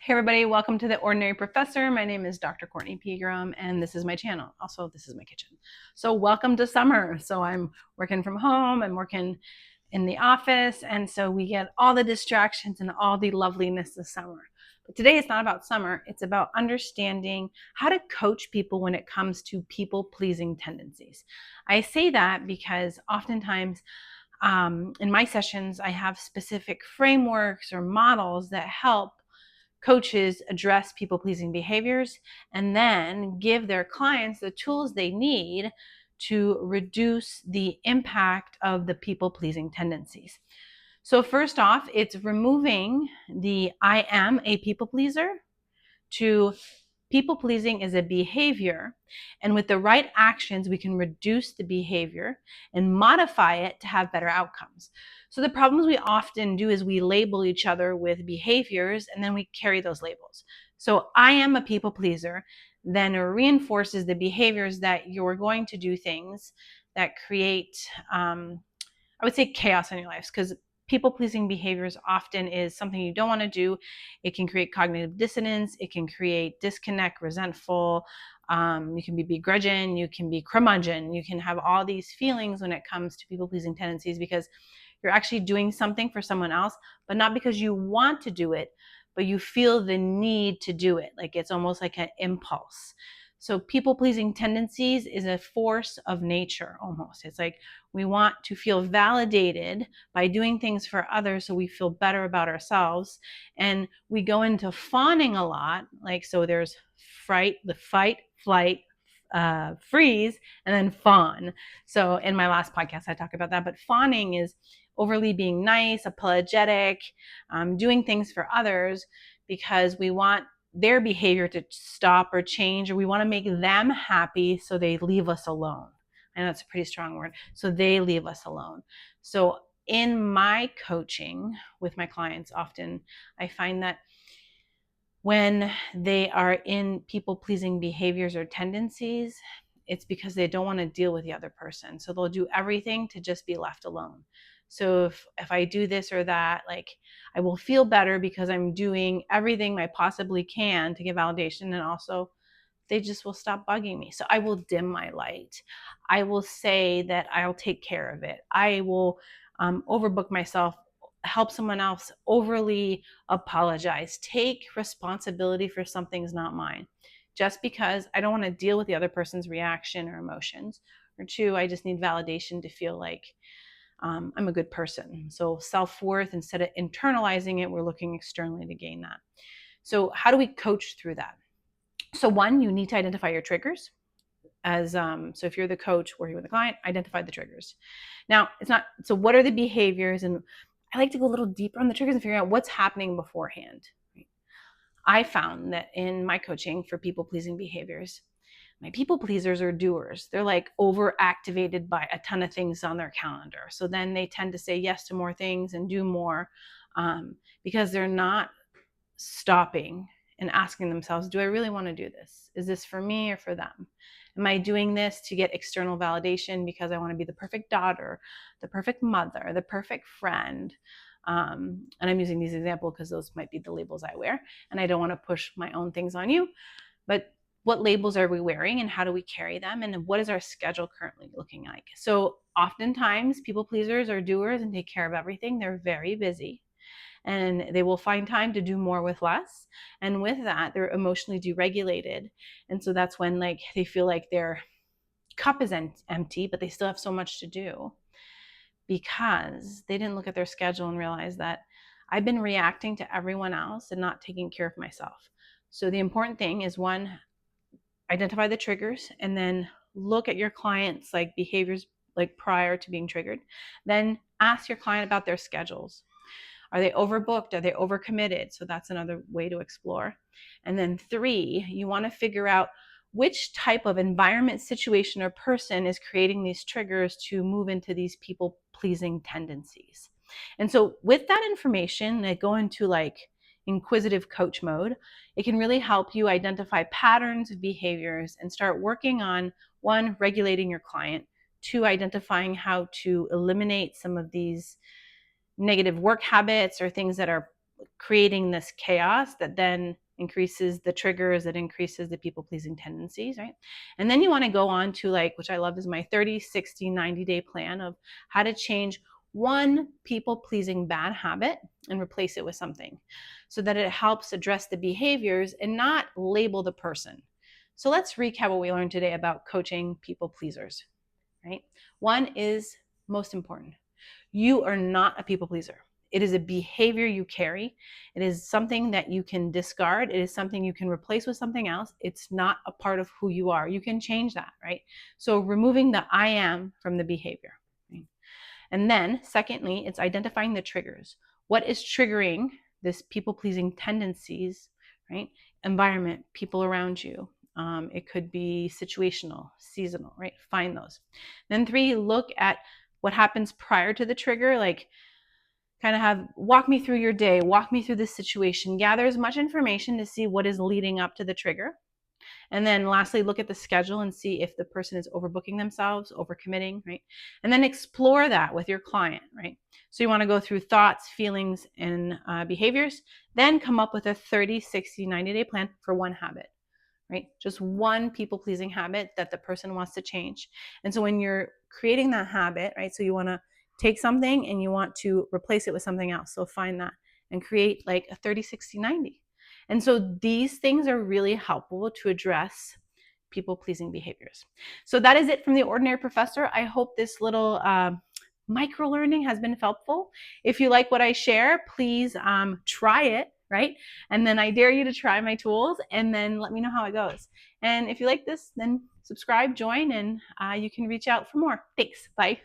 Hey everybody, welcome to The Ordinary Professor. My name is Dr. Kortney Peagram and this is my channel. Also, this is my kitchen. So welcome to summer. So I'm working from home, I'm working in the office, and so we get all the distractions and all the loveliness of summer. But today it's not about summer, it's about understanding how to coach people when it comes to people-pleasing tendencies. I say that because oftentimes in my sessions, I have specific frameworks or models that help coaches address people-pleasing behaviors and then give their clients the tools they need to reduce the impact of the people-pleasing tendencies. So first off, it's removing the I am a people pleaser to people pleasing is a behavior, and with the right actions, we can reduce the behavior and modify it to have better outcomes. So the problems we often do is we label each other with behaviors and then we carry those labels. So I am a people pleaser then reinforces the behaviors that you're going to do things that create, I would say, chaos in your lives, because people-pleasing behaviors often is something you don't want to do. It can create cognitive dissonance. It can create disconnect, resentful. You can be begrudging. You can be curmudgeon. You can have all these feelings when it comes to people-pleasing tendencies because you're actually doing something for someone else, but not because you want to do it, but you feel the need to do it. Like it's almost like an impulse. So people-pleasing tendencies is a force of nature almost. It's like we want to feel validated by doing things for others so we feel better about ourselves. And we go into fawning a lot. Like, so there's the fight, flight, freeze, and then fawn. So in my last podcast, I talk about that. But fawning is overly being nice, apologetic, doing things for others because we want their behavior to stop or change, or we want to make them happy so they leave us alone. I know it's a pretty strong word. So they leave us alone. So in my coaching with my clients, often I find that when they are in people-pleasing behaviors or tendencies, it's because they don't want to deal with the other person. So they'll do everything to just be left alone. So if I do this or that, like I will feel better because I'm doing everything I possibly can to give validation, and also they just will stop bugging me. So I will dim my light. I will say that I'll take care of it. I will overbook myself, help someone else, overly apologize, take responsibility for something's not mine, just because I don't want to deal with the other person's reaction or emotions. Or two, I just need validation to feel like I'm a good person. So self-worth, instead of internalizing it, we're looking externally to gain that. So how do we coach through that? So one, you need to identify your triggers. So if you're the coach working with a client, identify the triggers. Now, so what are the behaviors? And I like to go a little deeper on the triggers and figure out what's happening beforehand. I found that in my coaching for people-pleasing behaviors, my people pleasers are doers. They're like overactivated by a ton of things on their calendar. So then they tend to say yes to more things and do more because they're not stopping and asking themselves, do I really want to do this? Is this for me or for them? Am I doing this to get external validation because I want to be the perfect daughter, the perfect mother, the perfect friend? And I'm using these examples because those might be the labels I wear, and I don't want to push my own things on you. But what labels are we wearing and how do we carry them? And what is our schedule currently looking like? So oftentimes people pleasers are doers and take care of everything. They're very busy and they will find time to do more with less. And with that, they're emotionally deregulated. And so that's when like they feel like their cup is empty, but they still have so much to do because they didn't look at their schedule and realize that I've been reacting to everyone else and not taking care of myself. So the important thing is, one, identify the triggers and then look at your clients' like behaviors like prior to being triggered. Then ask your client about their schedules. Are they overbooked? Are they overcommitted? So that's another way to explore. And then three, you want to figure out which type of environment, situation, or person is creating these triggers to move into these people-pleasing tendencies. And so with that information, I go into like inquisitive coach mode. It can really help you identify patterns of behaviors and start working on, one, regulating your client, two, identifying how to eliminate some of these negative work habits or things that are creating this chaos that then increases the triggers, that increases the people-pleasing tendencies, right? And then you want to go on to, like, which I love, is my 30, 60, 90-day plan of how to change one people-pleasing bad habit and replace it with something, so that it helps address the behaviors and not label the person. So let's recap what we learned today about coaching people pleasers, right? One is most important. You are not a people pleaser. It is a behavior you carry. It is something that you can discard. It is something you can replace with something else. It's not a part of who you are. You can change that, right? So removing the I am from the behavior. Right? And then secondly, it's identifying the triggers. What is triggering this people-pleasing tendencies, right? Environment, people around you. It could be situational, seasonal, right? Find those. Then 3, look at what happens prior to the trigger, like kind of have walk me through your day, walk me through this situation, gather as much information to see what is leading up to the trigger. And then lastly, look at the schedule and see if the person is overbooking themselves, overcommitting, right? And then explore that with your client, right? So you want to go through thoughts, feelings, and behaviors, then come up with a 30, 60, 90-day plan for one habit, right? Just one people-pleasing habit that the person wants to change. And so when you're creating that habit, right, so you want to take something and you want to replace it with something else. So find that and create like a 30, 60, 90. And so these things are really helpful to address people-pleasing behaviors. So that is it from the Ordinary Professor. I hope this little micro-learning has been helpful. If you like what I share, please try it, right? And then I dare you to try my tools and then let me know how it goes. And if you like this, then subscribe, join, and you can reach out for more. Thanks. Bye.